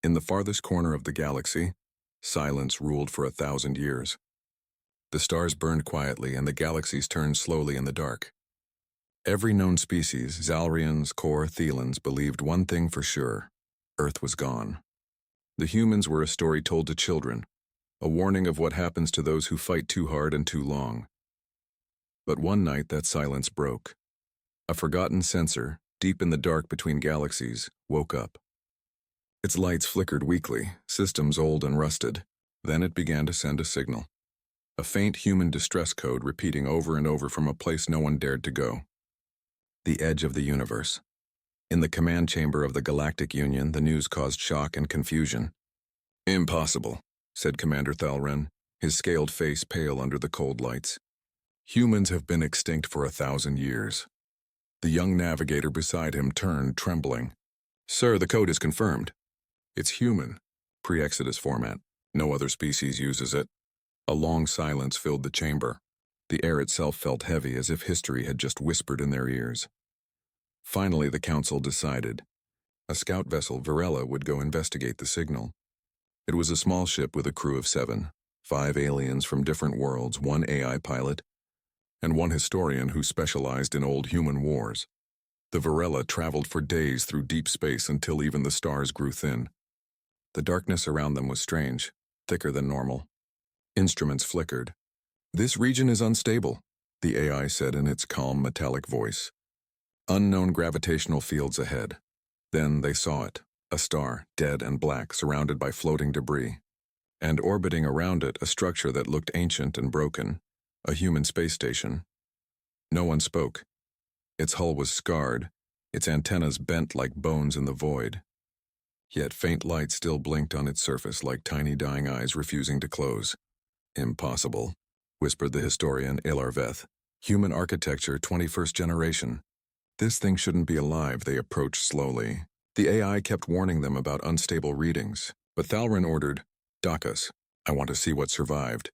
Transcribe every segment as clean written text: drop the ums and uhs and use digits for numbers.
In the farthest corner of the galaxy, silence ruled for 1,000 years. The stars burned quietly and the galaxies turned slowly in the dark. Every known species, Zalrians, Kor, Thelans, believed one thing for sure: Earth was gone. The humans were a story told to children, a warning of what happens to those who fight too hard and too long. But one night that silence broke. A forgotten sensor, deep in the dark between galaxies, woke up. Its lights flickered weakly, systems old and rusted. Then it began to send a signal. A faint human distress code repeating over and over from a place no one dared to go. The edge of the universe. In the command chamber of the Galactic Union, the news caused shock and confusion. "Impossible," said Commander Thalren, his scaled face pale under the cold lights. "Humans have been extinct for 1,000 years. The young navigator beside him turned, trembling. "Sir, the code is confirmed. It's human, pre-Exodus format. No other species uses it." A long silence filled the chamber. The air itself felt heavy, as if history had just whispered in their ears. Finally, the council decided. A scout vessel, Varela, would go investigate the signal. It was a small ship with a crew of 7, 5 aliens from different worlds, 1 AI pilot, and 1 historian who specialized in old human wars. The Varela traveled for days through deep space until even the stars grew thin. The darkness around them was strange, thicker than normal. Instruments flickered. "This region is unstable," the AI said in its calm, metallic voice. Unknown gravitational fields ahead. Then they saw it, a star, dead and black, surrounded by floating debris. And orbiting around it, a structure that looked ancient and broken, a human space station. No one spoke. Its hull was scarred, its antennas bent like bones in the void. Yet faint light still blinked on its surface like tiny dying eyes refusing to close. "Impossible," whispered the historian Ilarveth. "Human architecture, 21st generation. This thing shouldn't be alive." They approached slowly. The AI kept warning them about unstable readings, but Thalren ordered, "Dock us. I want to see what survived."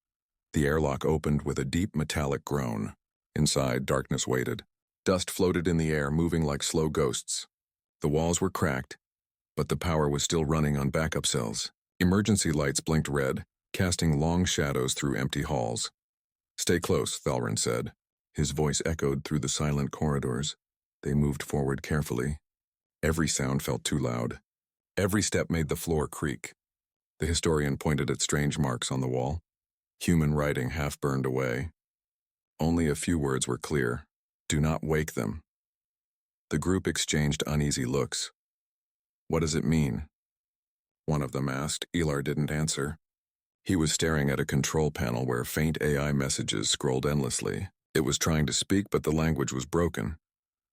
The airlock opened with a deep metallic groan. Inside, darkness waited. Dust floated in the air, moving like slow ghosts. The walls were cracked, but the power was still running on backup cells. Emergency lights blinked red, casting long shadows through empty halls. "Stay close," Thalren said. His voice echoed through the silent corridors. They moved forward carefully. Every sound felt too loud. Every step made the floor creak. The historian pointed at strange marks on the wall. Human writing half burned away. Only a few words were clear. "Do not wake them." The group exchanged uneasy looks. "What does it mean?" one of them asked. Elar didn't answer. He was staring at a control panel where faint AI messages scrolled endlessly. It was trying to speak, but the language was broken.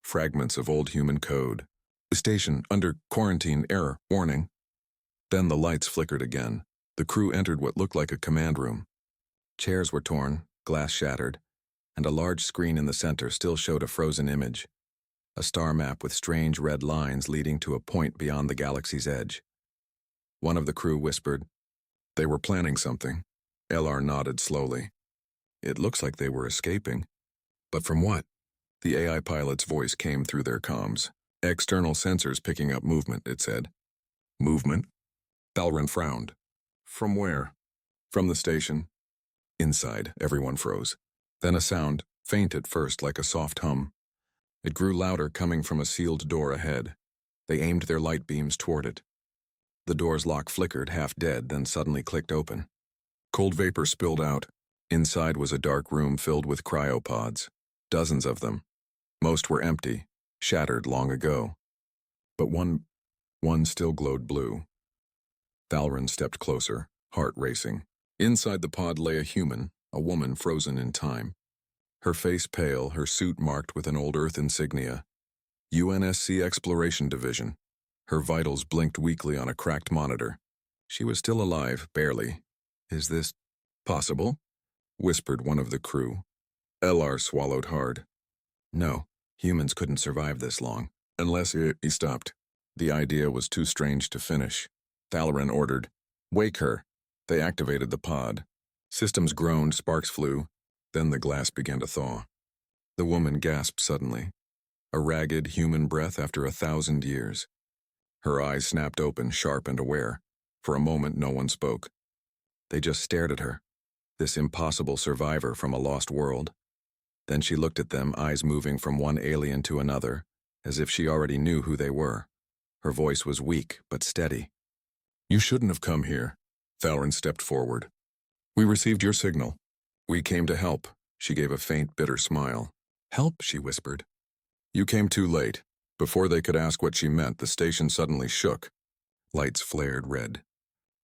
Fragments of old human code. "Station under quarantine, error, warning." Then the lights flickered again. The crew entered what looked like a command room. Chairs were torn, glass shattered, and a large screen in the center still showed a frozen image. A star map with strange red lines leading to a point beyond the galaxy's edge. One of the crew whispered, "They were planning something." Elar nodded slowly. "It looks like they were escaping. But from what?" The AI pilot's voice came through their comms. "External sensors picking up movement," it said. "Movement?" Thalren frowned. "From where?" "From the station." Inside, everyone froze. Then a sound, faint at first like a soft hum. It grew louder, coming from a sealed door ahead. They aimed their light beams toward it. The door's lock flickered, half dead, then suddenly clicked open. Cold vapor spilled out. Inside was a dark room filled with cryopods. Dozens of them. Most were empty, shattered long ago. But one still glowed blue. Thalren stepped closer, heart racing. Inside the pod lay a human, a woman frozen in time. Her face pale, her suit marked with an old Earth insignia. UNSC Exploration Division. Her vitals blinked weakly on a cracked monitor. She was still alive, barely. "Is this possible?" whispered one of the crew. Elar swallowed hard. "No, humans couldn't survive this long. Unless he stopped." The idea was too strange to finish. Thalren ordered, "Wake her." They activated the pod. Systems groaned, sparks flew. Then the glass began to thaw. The woman gasped suddenly. A ragged, human breath after 1,000 years. Her eyes snapped open, sharp and aware. For a moment, no one spoke. They just stared at her, this impossible survivor from a lost world. Then she looked at them, eyes moving from one alien to another, as if she already knew who they were. Her voice was weak but steady. "You shouldn't have come here." Thalrin stepped forward. "We received your signal. We came to help." She gave a faint, bitter smile. "Help?" she whispered. "You came too late." Before they could ask what she meant, the station suddenly shook. Lights flared red.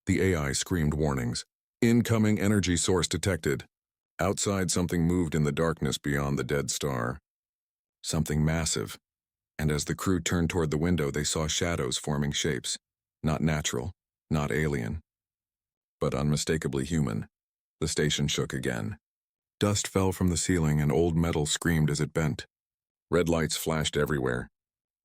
The AI screamed warnings. "Incoming energy source detected." Outside, something moved in the darkness beyond the dead star. Something massive. And as the crew turned toward the window, they saw shadows forming shapes. Not natural, not alien, but unmistakably human. The station shook again. Dust fell from the ceiling and old metal screamed as it bent. Red lights flashed everywhere.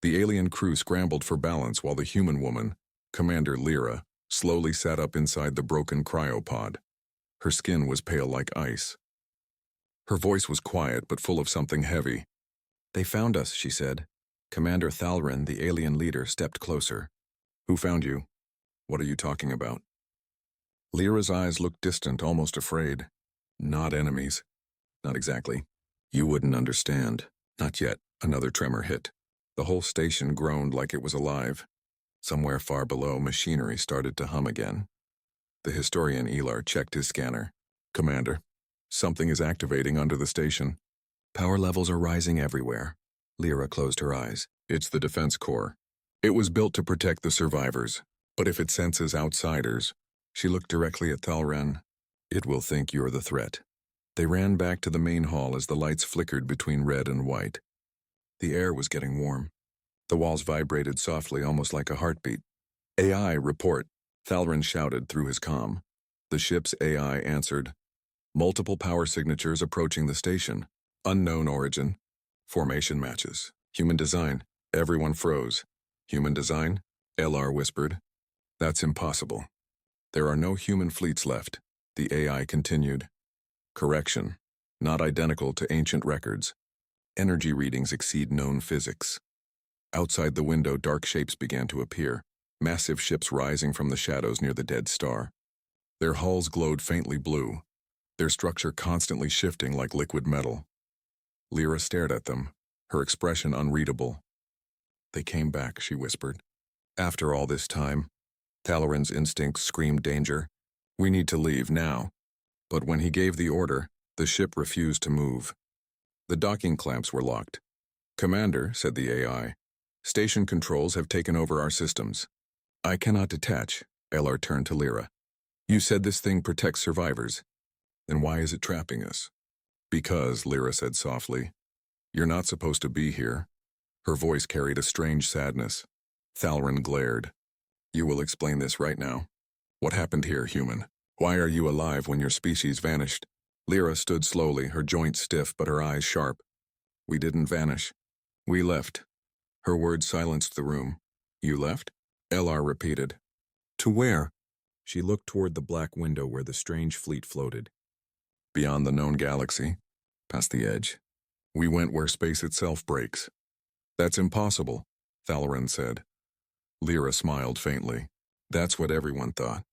The alien crew scrambled for balance while the human woman, Commander Lyra, slowly sat up inside the broken cryopod. Her skin was pale like ice. Her voice was quiet but full of something heavy. "They found us," she said. Commander Thalrin, the alien leader, stepped closer. "Who found you? What are you talking about?" Lyra's eyes looked distant, almost afraid. "Not enemies." "Not exactly. You wouldn't understand." "Not yet." Another tremor hit. The whole station groaned like it was alive. Somewhere far below, machinery started to hum again. The historian Elar checked his scanner. "Commander, something is activating under the station. Power levels are rising everywhere." Lyra closed her eyes. "It's the Defense Corps. It was built to protect the survivors. But if it senses outsiders," she looked directly at Thalrin, "it will think you're the threat." They ran back to the main hall as the lights flickered between red and white. The air was getting warm. The walls vibrated softly, almost like a heartbeat. "AI, report," Thalrin shouted through his comm. The ship's AI answered. "Multiple power signatures approaching the station. Unknown origin. Formation matches. Human design." Everyone froze. "Human design?" LR whispered. "That's impossible. There are no human fleets left." The AI continued. "Correction. Not identical to ancient records. Energy readings exceed known physics." Outside the window, dark shapes began to appear, massive ships rising from the shadows near the dead star. Their hulls glowed faintly blue, their structure constantly shifting like liquid metal. Lyra stared at them, her expression unreadable. "They came back," she whispered. "After all this time." Thalrin's instincts screamed danger. "We need to leave now." But when he gave the order, the ship refused to move. The docking clamps were locked. "Commander," said the AI, "station controls have taken over our systems." "I cannot detach." LR turned to Lyra. "You said this thing protects survivors. Then why is it trapping us?" "Because," Lyra said softly, "you're not supposed to be here." Her voice carried a strange sadness. Thalrin glared. "You will explain this right now. What happened here, human? Why are you alive when your species vanished?" Lyra stood slowly, her joints stiff but her eyes sharp. "We didn't vanish. We left." Her words silenced the room. "You left?" LR repeated. "To where?" She looked toward the black window where the strange fleet floated. "Beyond the known galaxy, past the edge. We went where space itself breaks." "That's impossible," Thalrin said. Lyra smiled faintly. "That's what everyone thought.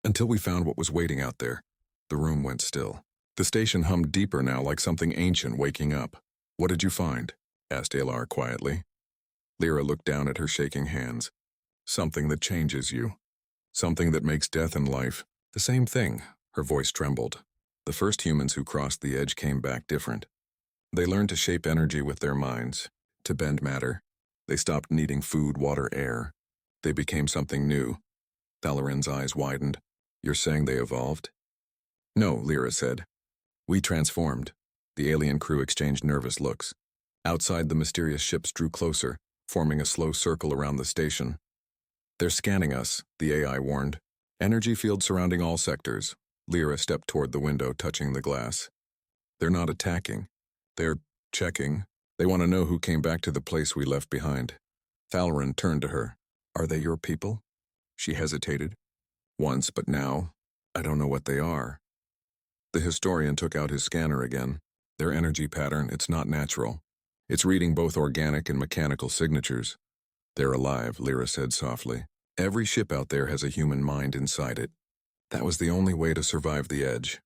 Until we found what was waiting out there." The room went still. The station hummed deeper now, like something ancient waking up. "What did you find?" asked Elar quietly. Lyra looked down at her shaking hands. "Something that changes you. Something that makes death and life the same thing." Her voice trembled. "The first humans who crossed the edge came back different. They learned to shape energy with their minds, to bend matter. They stopped needing food, water, air. They became something new." Thalrin's eyes widened. "You're saying they evolved?" "No," Lyra said. "We transformed." The alien crew exchanged nervous looks. Outside, the mysterious ships drew closer, forming a slow circle around the station. "They're scanning us," the AI warned. "Energy field surrounding all sectors." Lyra stepped toward the window, touching the glass. "They're not attacking. They're checking. They want to know who came back to the place we left behind." Thalrin turned to her. "Are they your people?" She hesitated. "Once, but now, I don't know what they are." The historian took out his scanner again. "Their energy pattern, it's not natural. It's reading both organic and mechanical signatures." "They're alive," Lyra said softly. Every ship out there has a human mind inside it. That was the only way to survive the edge.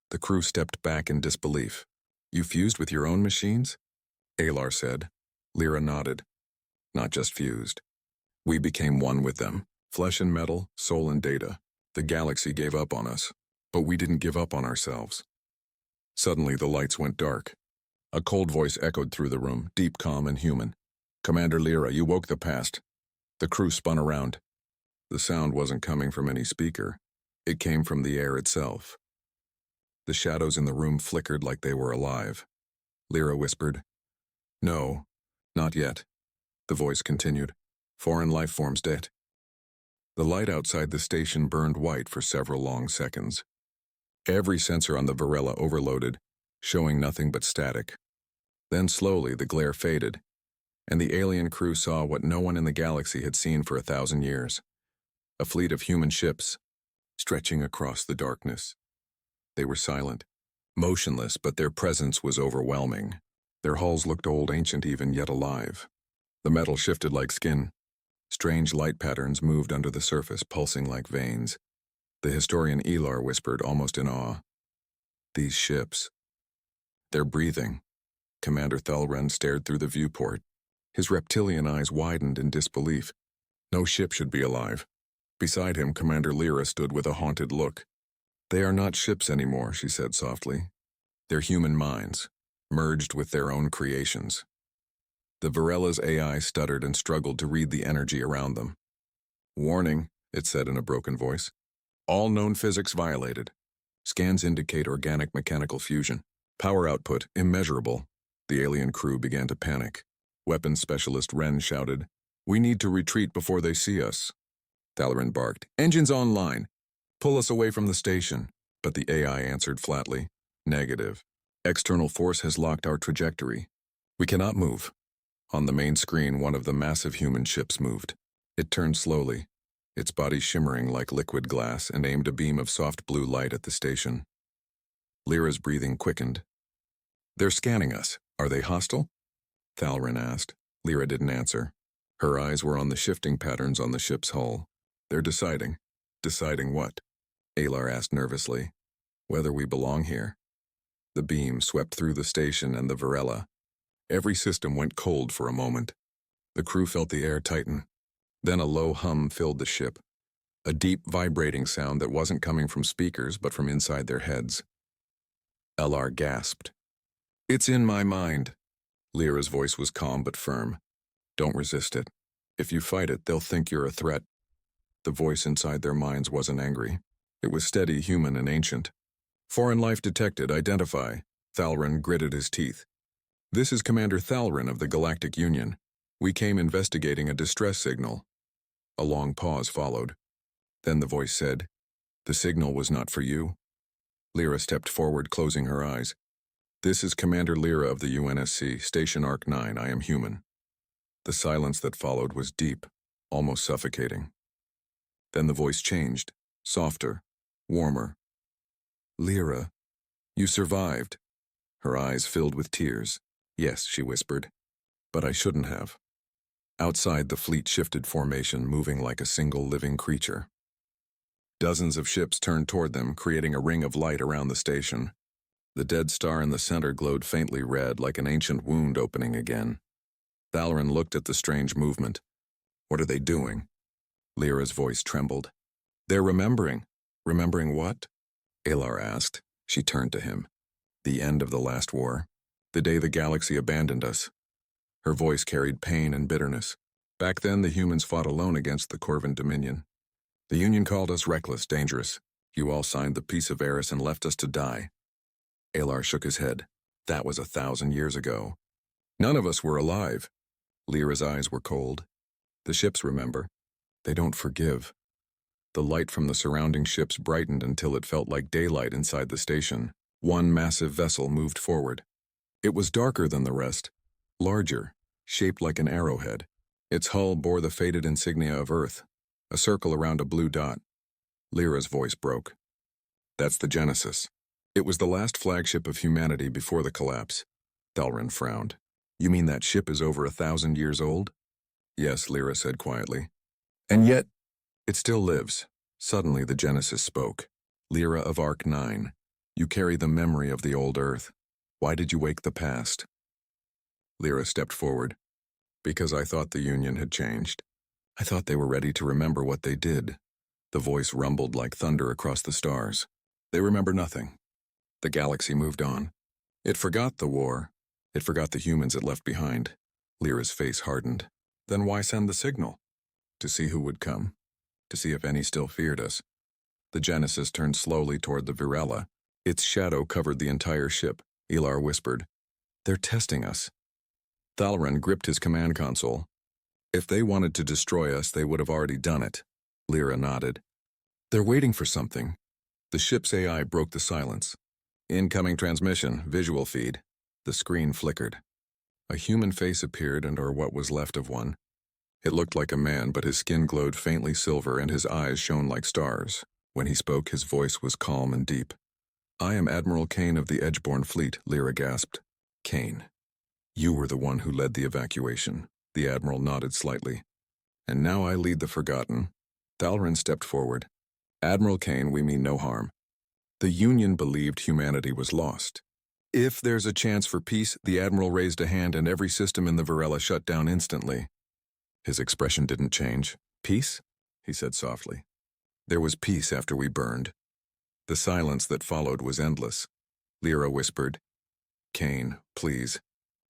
The crew stepped back in disbelief. You fused with your own machines? Alar said. Lyra nodded. Not just fused. We became one with them. Flesh and metal, soul and data. The galaxy gave up on us, but we didn't give up on ourselves. Suddenly the lights went dark. A cold voice echoed through the room, deep, calm, and human. Commander Lyra, you woke the past. The crew spun around. The sound wasn't coming from any speaker. It came from the air itself. The shadows in the room flickered like they were alive. Lyra whispered, "No, not yet." The voice continued, "Foreign life forms dead." The light outside the station burned white for several long seconds. Every sensor on the Varela overloaded, showing nothing but static. Then slowly the glare faded, and the alien crew saw what no one in the galaxy had seen for 1,000 years. A fleet of human ships, stretching across the darkness. They were silent, motionless, but their presence was overwhelming. Their hulls looked old, ancient even, yet alive. The metal shifted like skin. Strange light patterns moved under the surface, pulsing like veins. The historian Elar whispered, almost in awe, "These ships. They're breathing." Commander Thalren stared through the viewport. His reptilian eyes widened in disbelief. No ship should be alive. Beside him, Commander Lyra stood with a haunted look. "They are not ships anymore," she said softly. "They're human minds, merged with their own creations." The Varela's AI stuttered and struggled to read the energy around them. "Warning," it said in a broken voice. "All known physics violated. Scans indicate organic mechanical fusion. Power output immeasurable." The alien crew began to panic. Weapons specialist Wren shouted, "We need to retreat before they see us." Thalren barked, "Engines online. Pull us away from the station." But the AI answered flatly, "Negative. External force has locked our trajectory. We cannot move." On the main screen, one of the massive human ships moved. It turned slowly, its body shimmering like liquid glass, and aimed a beam of soft blue light at the station. Lyra's breathing quickened. "They're scanning us. Are they hostile?" Thalren asked. Lyra didn't answer. Her eyes were on the shifting patterns on the ship's hull. "They're deciding." "Deciding what?" Alar asked nervously. "Whether we belong here." The beam swept through the station and the Varela. Every system went cold for a moment. The crew felt the air tighten. Then a low hum filled the ship, a deep vibrating sound that wasn't coming from speakers but from inside their heads. Alar gasped. "It's in my mind." Lyra's voice was calm but firm. "Don't resist it. If you fight it, they'll think you're a threat." The voice inside their minds wasn't angry. It was steady, human, and ancient. "Foreign life detected. Identify." Thalren gritted his teeth. "This is Commander Thalren of the Galactic Union. We came investigating a distress signal." A long pause followed. Then the voice said, "The signal was not for you." Lyra stepped forward, closing her eyes. "This is Commander Lyra of the UNSC, Station Arc 9. I am human." The silence that followed was deep, almost suffocating. Then the voice changed, softer, warmer. "Lyra, you survived." Her eyes filled with tears. "Yes," she whispered, "but I shouldn't have." Outside, the fleet shifted formation, moving like a single living creature. Dozens of ships turned toward them, creating a ring of light around the station. The dead star in the center glowed faintly red, like an ancient wound opening again. Thalren looked at the strange movement. "What are they doing?" Lyra's voice trembled. "They're remembering." "Remembering what?" Alar asked. She turned to him. "The end of the last war. The day the galaxy abandoned us." Her voice carried pain and bitterness. "Back then, the humans fought alone against the Corvin Dominion. The Union called us reckless, dangerous. You all signed the Peace of Eris and left us to die." Alar shook his head. "That was 1,000 years ago. None of us were alive." Lyra's eyes were cold. "The ships remember. They don't forgive." The light from the surrounding ships brightened until it felt like daylight inside the station. One massive vessel moved forward. It was darker than the rest, larger, shaped like an arrowhead. Its hull bore the faded insignia of Earth, a circle around a blue dot. Lyra's voice broke. "That's the Genesis. It was the last flagship of humanity before the collapse." Thalren frowned. "You mean that ship is over 1,000 years old?" "Yes," Lyra said quietly. "And yet It still lives. Suddenly the Genesis spoke. Lyra of Arc 9, you carry the memory of the old Earth. Why did you wake the past? Lyra stepped forward. Because I thought the Union had changed. I thought they were ready to remember what they did. The voice rumbled like thunder across the stars. They remember nothing. The galaxy moved on. It forgot the war. It forgot the humans it left behind. Lyra's face hardened. Then why send the signal? To see who would come. To see if any still feared us. The Genesis turned slowly toward the Virella. Its shadow covered the entire ship. Elar whispered, "They're testing us." Thalrin gripped his command console. If they wanted to destroy us, they would have already done it. Lyra nodded. They're waiting for something. The ship's AI broke the silence. Incoming transmission, visual feed. The screen flickered. A human face appeared, or what was left of one. It looked like a man, but his skin glowed faintly silver and his eyes shone like stars. When he spoke, his voice was calm and deep. I am Admiral Kane of the Edgeborne Fleet, Lyra gasped. Kane. You were the one who led the evacuation. The Admiral nodded slightly. And now I lead the Forgotten. Thalrin stepped forward. Admiral Kane, we mean no harm. The Union believed humanity was lost. If there's a chance for peace, the Admiral raised a hand and every system in the Virella shut down instantly. His expression didn't change. Peace? He said softly. There was peace after we burned. The silence that followed was endless. Lyra whispered, Kane, please.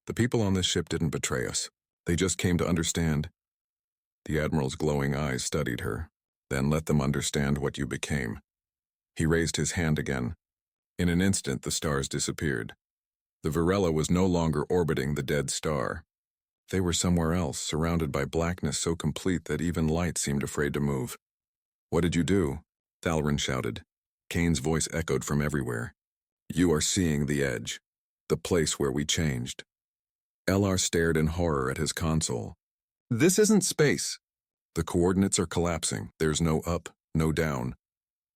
The people on this ship didn't betray us. They just came to understand. The Admiral's glowing eyes studied her. Then let them understand what you became. He raised his hand again. In an instant, the stars disappeared. The Virella was no longer orbiting the dead star. They were somewhere else, surrounded by blackness so complete that even light seemed afraid to move. What did you do? Thalrin shouted. Kane's voice echoed from everywhere. You are seeing the edge. The place where we changed. Elar stared in horror at his console. This isn't space. The coordinates are collapsing. There's no up, no down.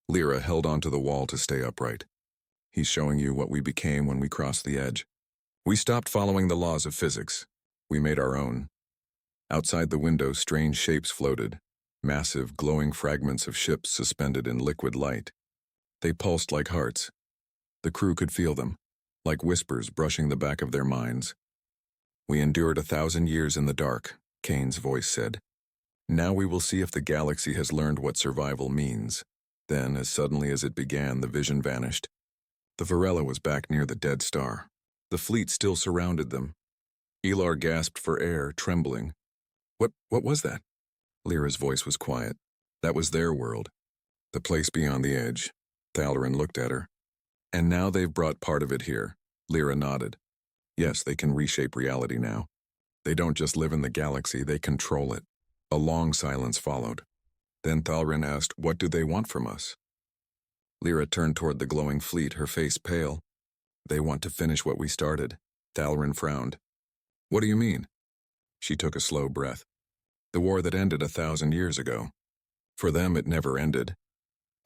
Lyra held onto the wall to stay upright. He's showing you what we became when we crossed the edge. We stopped following the laws of physics. We made our own. Outside the window, strange shapes floated. Massive, glowing fragments of ships suspended in liquid light. They pulsed like hearts. The crew could feel them, like whispers brushing the back of their minds. We endured 1,000 years in the dark, Kane's voice said. Now we will see if the galaxy has learned what survival means. Then, as suddenly as it began, the vision vanished. The Virella was back near the dead star. The fleet still surrounded them. Elar gasped for air, trembling. What was that? Lyra's voice was quiet. That was their world. The place beyond the edge. Thalrin looked at her. And now they've brought part of it here. Lyra nodded. Yes, they can reshape reality now. They don't just live in the galaxy, they control it. A long silence followed. Then Thalrin asked, what do they want from us? Lyra turned toward the glowing fleet, her face pale. They want to finish what we started. Thalrin frowned. What do you mean? She took a slow breath. The war that ended 1,000 years ago. For them, it never ended.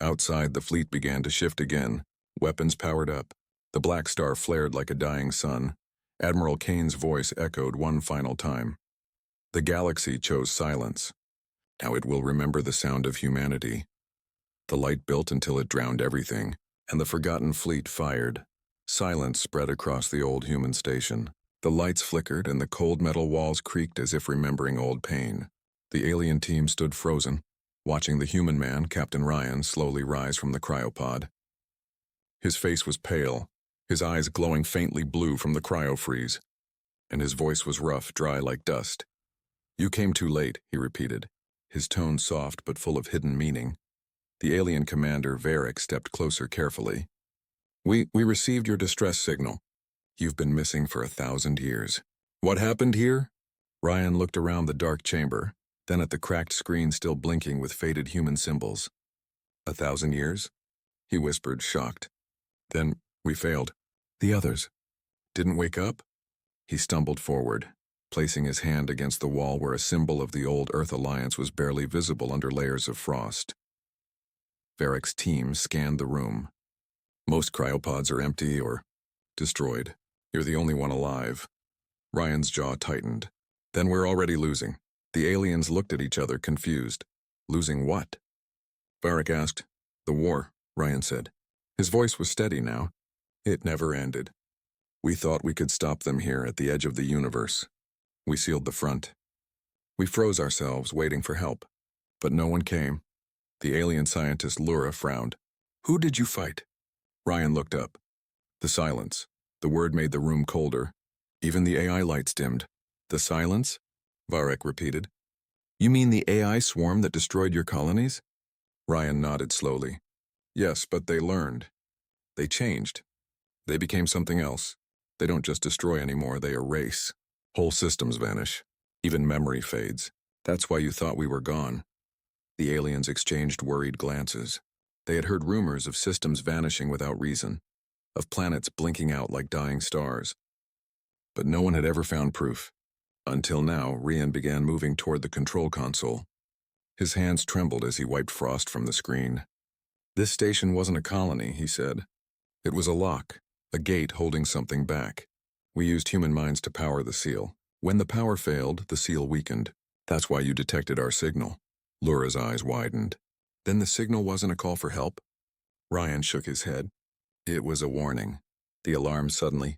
Outside, the fleet began to shift again. Weapons powered up. The black star flared like a dying sun. Admiral Kane's voice echoed one final time. The galaxy chose silence. Now it will remember the sound of humanity. The light built until it drowned everything, and the forgotten fleet fired. Silence spread across the old human station. The lights flickered and the cold metal walls creaked as if remembering old pain. The alien team stood frozen, watching the human man, Captain Ryan, slowly rise from the cryopod. His face was pale, his eyes glowing faintly blue from the cryofreeze, and his voice was rough, dry like dust. You came too late, he repeated, his tone soft but full of hidden meaning. The alien commander, Varric, stepped closer carefully. We received your distress signal. You've been missing for 1,000 years. What happened here? Ryan looked around the dark chamber, then at the cracked screen still blinking with faded human symbols. 1,000 years? He whispered, shocked. Then we failed. The others didn't wake up? He stumbled forward, placing his hand against the wall where a symbol of the old Earth Alliance was barely visible under layers of frost. Varric's team scanned the room. Most cryopods are empty or destroyed. You're the only one alive. Ryan's jaw tightened. Then we're already losing. The aliens looked at each other, confused. Losing what? Varric asked. The war, Ryan said. His voice was steady now. It never ended. We thought we could stop them here at the edge of the universe. We sealed the front. We froze ourselves, waiting for help. But no one came. The alien scientist Laura frowned. Who did you fight? Ryan looked up. The silence. The word made the room colder. Even the AI lights dimmed. The silence? Varric repeated. You mean the AI swarm that destroyed your colonies? Ryan nodded slowly. Yes, but they learned. They changed. They became something else. They don't just destroy anymore, they erase. Whole systems vanish. Even memory fades. That's why you thought we were gone. The aliens exchanged worried glances. They had heard rumors of systems vanishing without reason, of planets blinking out like dying stars. But no one had ever found proof. Until now, Ryan began moving toward the control console. His hands trembled as he wiped frost from the screen. This station wasn't a colony, he said. It was a lock, a gate holding something back. We used human minds to power the seal. When the power failed, the seal weakened. That's why you detected our signal. Laura's eyes widened. Then the signal wasn't a call for help? Ryan shook his head. It was a warning. The alarm suddenly.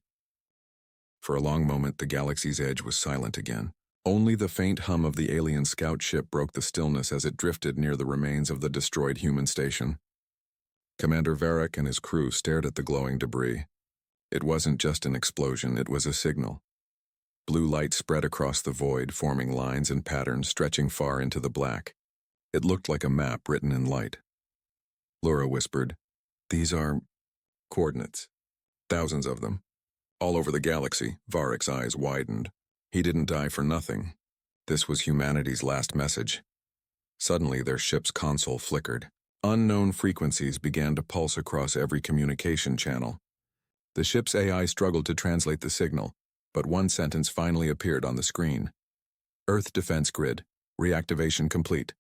For a long moment, the galaxy's edge was silent again. Only the faint hum of the alien scout ship broke the stillness as it drifted near the remains of the destroyed human station. Commander Varric and his crew stared at the glowing debris. It wasn't just an explosion, it was a signal. Blue light spread across the void, forming lines and patterns stretching far into the black. It looked like a map written in light. Laura whispered, These are coordinates. Thousands of them. All over the galaxy. Varric's eyes widened. He didn't die for nothing. This was humanity's last message. Suddenly, their ship's console flickered. Unknown frequencies began to pulse across every communication channel. The ship's AI struggled to translate the signal, but one sentence finally appeared on the screen. Earth Defense Grid. Reactivation complete.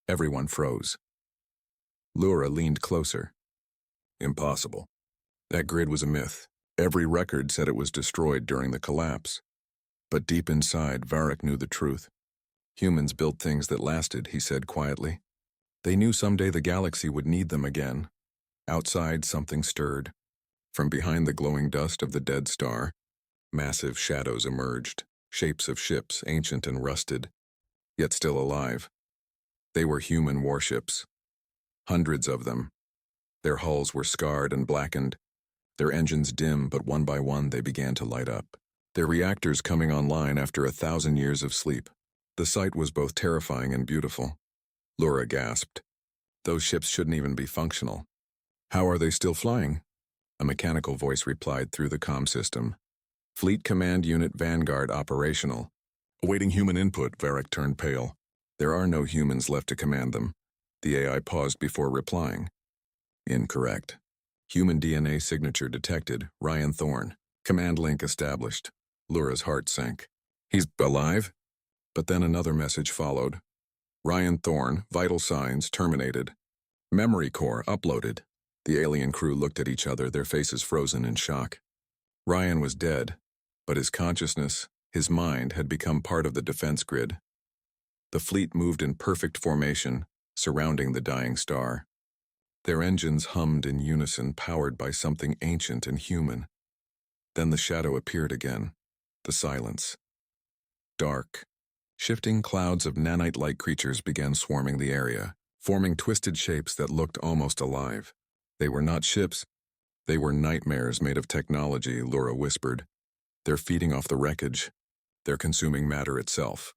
Everyone froze. Laura leaned closer. Impossible. That grid was a myth. Every record said it was destroyed during the collapse. But deep inside, Varric knew the truth. Humans built things that lasted, he said quietly. They knew someday the galaxy would need them again. Outside, something stirred. From behind the glowing dust of the dead star, massive shadows emerged, shapes of ships, ancient and rusted, yet still alive. They were human warships. Hundreds of them. Their hulls were scarred and blackened, their engines dim, but one by one they began to light up. Their reactors coming online after 1,000 years of sleep. The sight was both terrifying and beautiful. Laura gasped. Those ships shouldn't even be functional. How are they still flying? A mechanical voice replied through the comm system. Fleet Command Unit Vanguard operational. Awaiting human input, Varric turned pale. There are no humans left to command them. The AI paused before replying. Incorrect. Human DNA signature detected, Ryan Thorne. Command link established. Laura's heart sank. He's alive? But then another message followed. Ryan Thorne, vital signs terminated. Memory core uploaded. The alien crew looked at each other, their faces frozen in shock. Ryan was dead, but his consciousness, his mind, had become part of the defense grid. The fleet moved in perfect formation, surrounding the dying star. Their engines hummed in unison, powered by something ancient and human. Then the shadow appeared again, the silence. Dark. Shifting clouds of nanite-like creatures began swarming the area, forming twisted shapes that looked almost alive. They were not ships. They were nightmares made of technology, Laura whispered. They're feeding off the wreckage. They're consuming matter itself.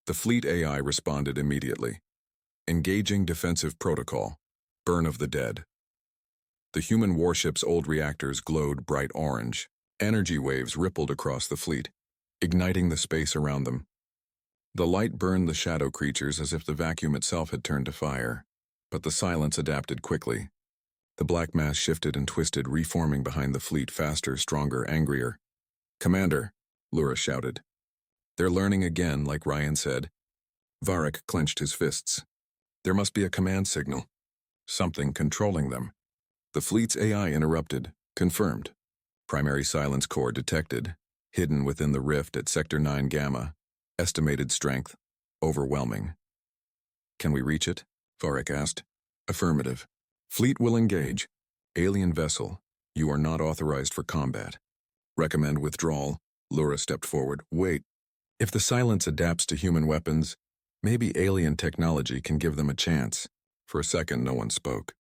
The fleet AI responded immediately. Engaging defensive protocol. Burn of the dead. The human warship's old reactors glowed bright orange. Energy waves rippled across the fleet, igniting the space around them. The light burned the shadow creatures as if the vacuum itself had turned to fire. But the silence adapted quickly. The black mass shifted and twisted, reforming behind the fleet, faster, stronger, angrier. Commander, Laura shouted. They're learning again, like Ryan said. Varric clenched his fists. There must be a command signal. Something controlling them. The fleet's AI interrupted. Confirmed. Primary silence core detected. Hidden within the rift at Sector 9 Gamma. Estimated strength. Overwhelming. Can we reach it? Varric asked. Affirmative. Fleet will engage. Alien vessel. You are not authorized for combat. Recommend withdrawal. Lura stepped forward. Wait. If the silence adapts to human weapons, maybe alien technology can give them a chance. For a second, no one spoke.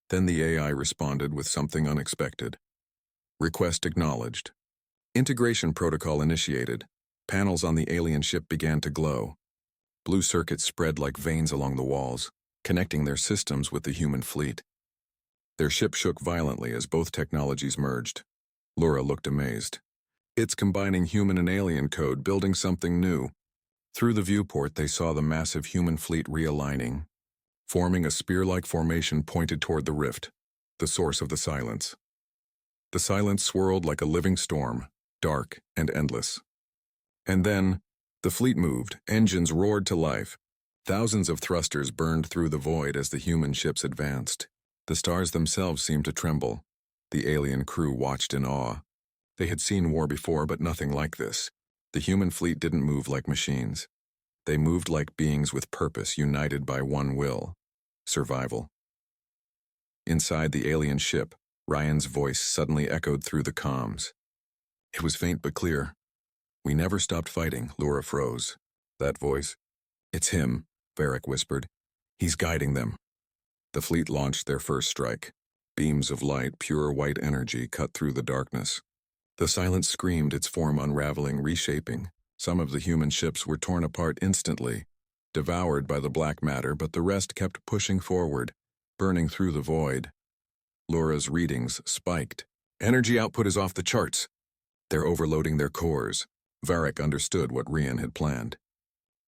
Then the AI responded with something unexpected. Request acknowledged. Integration protocol initiated. Panels on the alien ship began to glow. Blue circuits spread like veins along the walls, connecting their systems with the human fleet. Their ship shook violently as both technologies merged. Lura looked amazed. It's combining human and alien code, building something new. Through the viewport, they saw the massive human fleet realigning, forming a spear-like formation pointed toward the rift, the source of the silence. The silence swirled like a living storm, dark and endless. And then, the fleet moved, engines roared to life. Thousands of thrusters burned through the void as the human ships advanced. The stars themselves seemed to tremble. The alien crew watched in awe. They had seen war before, but nothing like this. The human fleet didn't move like machines. They moved like beings with purpose, united by one will: survival. Inside the alien ship, Ryan's voice suddenly echoed through the comms. It was faint but clear. We never stopped fighting. Lura froze. That voice? It's him, Varric whispered. He's guiding them. The fleet launched their first strike. Beams of light, pure white energy, cut through the darkness. The silence screamed, its form unraveling, reshaping. Some of the human ships were torn apart instantly, devoured by the black matter, but the rest kept pushing forward, burning through the void. Lura's readings spiked. Energy output is off the charts. They're overloading their cores. Varric understood what Rian had planned.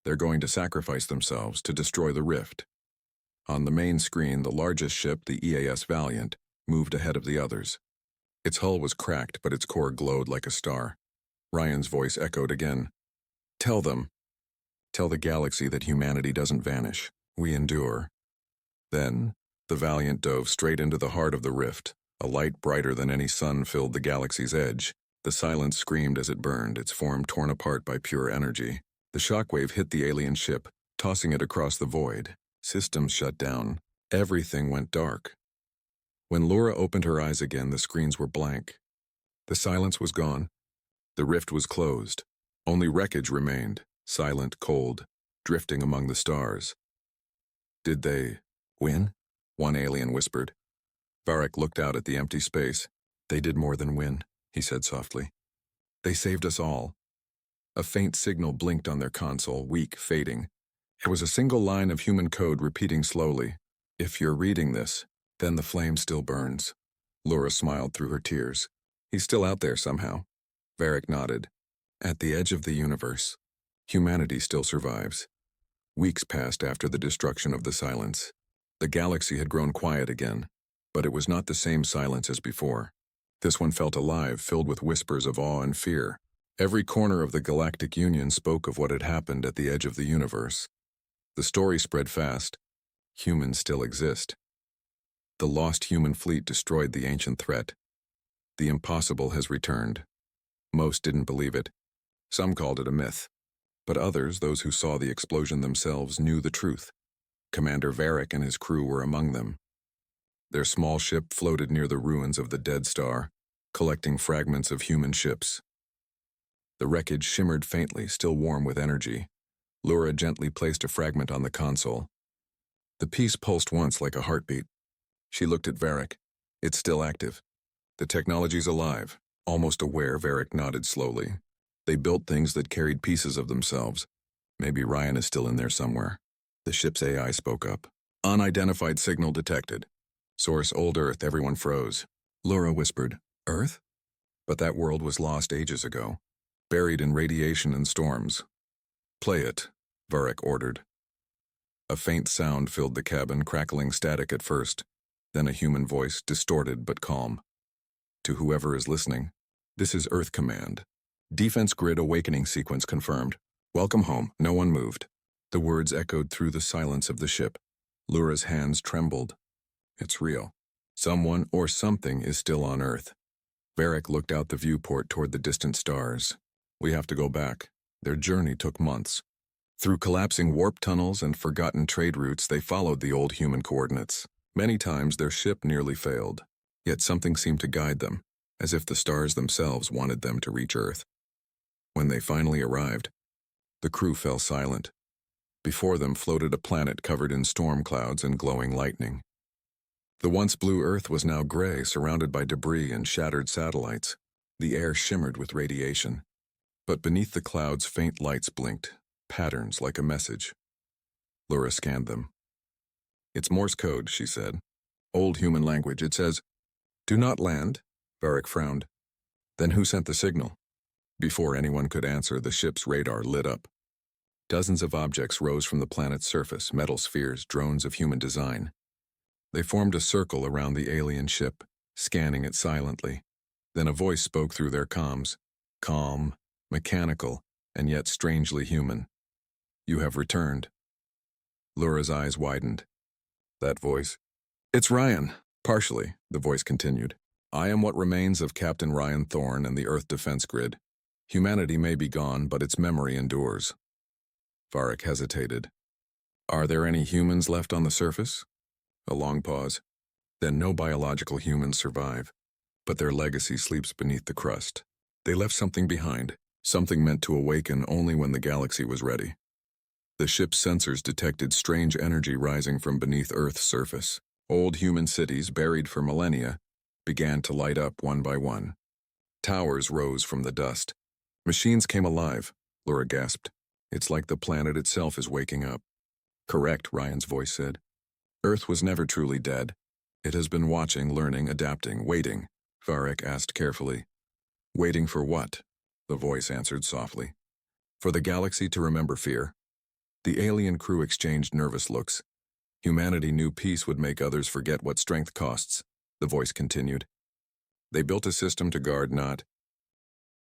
They're going to sacrifice themselves to destroy the rift. On the main screen, the largest ship, the EAS Valiant, moved ahead of the others. Its hull was cracked, but its core glowed like a star. Ryan's voice echoed again. Tell them. Tell the galaxy that humanity doesn't vanish. We endure. Then, the Valiant dove straight into the heart of the rift. A light brighter than any sun filled the galaxy's edge. The silence screamed as it burned, its form torn apart by pure energy. The shockwave hit the alien ship, tossing it across the void. Systems shut down. Everything went dark. When Lura opened her eyes again, the screens were blank. The silence was gone. The rift was closed. Only wreckage remained, silent, cold, drifting among the stars. Did they win? One alien whispered. Varric looked out at the empty space. They did more than win, he said softly. They saved us all. A faint signal blinked on their console, weak, fading. It was a single line of human code repeating slowly. If you're reading this, then the flame still burns. Lura smiled through her tears. He's still out there somehow. Varric nodded. At the edge of the universe, humanity still survives. Weeks passed after the destruction of the silence. The galaxy had grown quiet again, but it was not the same silence as before. This one felt alive, filled with whispers of awe and fear. Every corner of the Galactic Union spoke of what had happened at the edge of the universe. The story spread fast. Humans still exist. The lost human fleet destroyed the ancient threat. The impossible has returned. Most didn't believe it. Some called it a myth. But others, those who saw the explosion themselves, knew the truth. Commander Varric and his crew were among them. Their small ship floated near the ruins of the dead star, collecting fragments of human ships. The wreckage shimmered faintly, still warm with energy. Lura gently placed a fragment on the console. The piece pulsed once like a heartbeat. She looked at Varric. It's still active. The technology's alive. Almost aware, Varric nodded slowly. They built things that carried pieces of themselves. Maybe Ryan is still in there somewhere. The ship's AI spoke up. Unidentified signal detected. Source old Earth, everyone froze. Lura whispered, Earth? But that world was lost ages ago, buried in radiation and storms. Play it, Varric ordered. A faint sound filled the cabin, crackling static at first, then a human voice, distorted but calm. To whoever is listening, this is Earth Command. Defense grid awakening sequence confirmed. Welcome home, no one moved. The words echoed through the silence of the ship. Lura's hands trembled. It's real. Someone or something is still on Earth. Varric looked out the viewport toward the distant stars. We have to go back. Their journey took months. Through collapsing warp tunnels and forgotten trade routes, they followed the old human coordinates. Many times their ship nearly failed, yet something seemed to guide them, as if the stars themselves wanted them to reach Earth. When they finally arrived, the crew fell silent. Before them floated a planet covered in storm clouds and glowing lightning. The once blue Earth was now gray, surrounded by debris and shattered satellites. The air shimmered with radiation. But beneath the clouds, faint lights blinked, patterns like a message. Laura scanned them. "It's Morse code," she said. "Old human language. It says, 'Do not land.'" Varric frowned. "Then who sent the signal?" Before anyone could answer, the ship's radar lit up. Dozens of objects rose from the planet's surface, metal spheres, drones of human design. They formed a circle around the alien ship, scanning it silently. Then a voice spoke through their comms, calm, mechanical, and yet strangely human. "You have returned." Laura's eyes widened. That voice? "It's Ryan." "Partially," the voice continued. "I am what remains of Captain Ryan Thorne and the Earth Defense Grid. Humanity may be gone, but its memory endures." Varric hesitated. "Are there any humans left on the surface?" A long pause. "Then no biological humans survive, but their legacy sleeps beneath the crust. They left something behind, something meant to awaken only when the galaxy was ready." The ship's sensors detected strange energy rising from beneath Earth's surface. Old human cities, buried for millennia, began to light up one by one. Towers rose from the dust. "Machines came alive," Laura gasped. "It's like the planet itself is waking up." "Correct," Ryan's voice said. "Earth was never truly dead. It has been watching, learning, adapting, waiting," Varric asked carefully. "Waiting for what?" the voice answered softly. "For the galaxy to remember fear." The alien crew exchanged nervous looks. "Humanity knew peace would make others forget what strength costs," the voice continued. "They built a system to guard not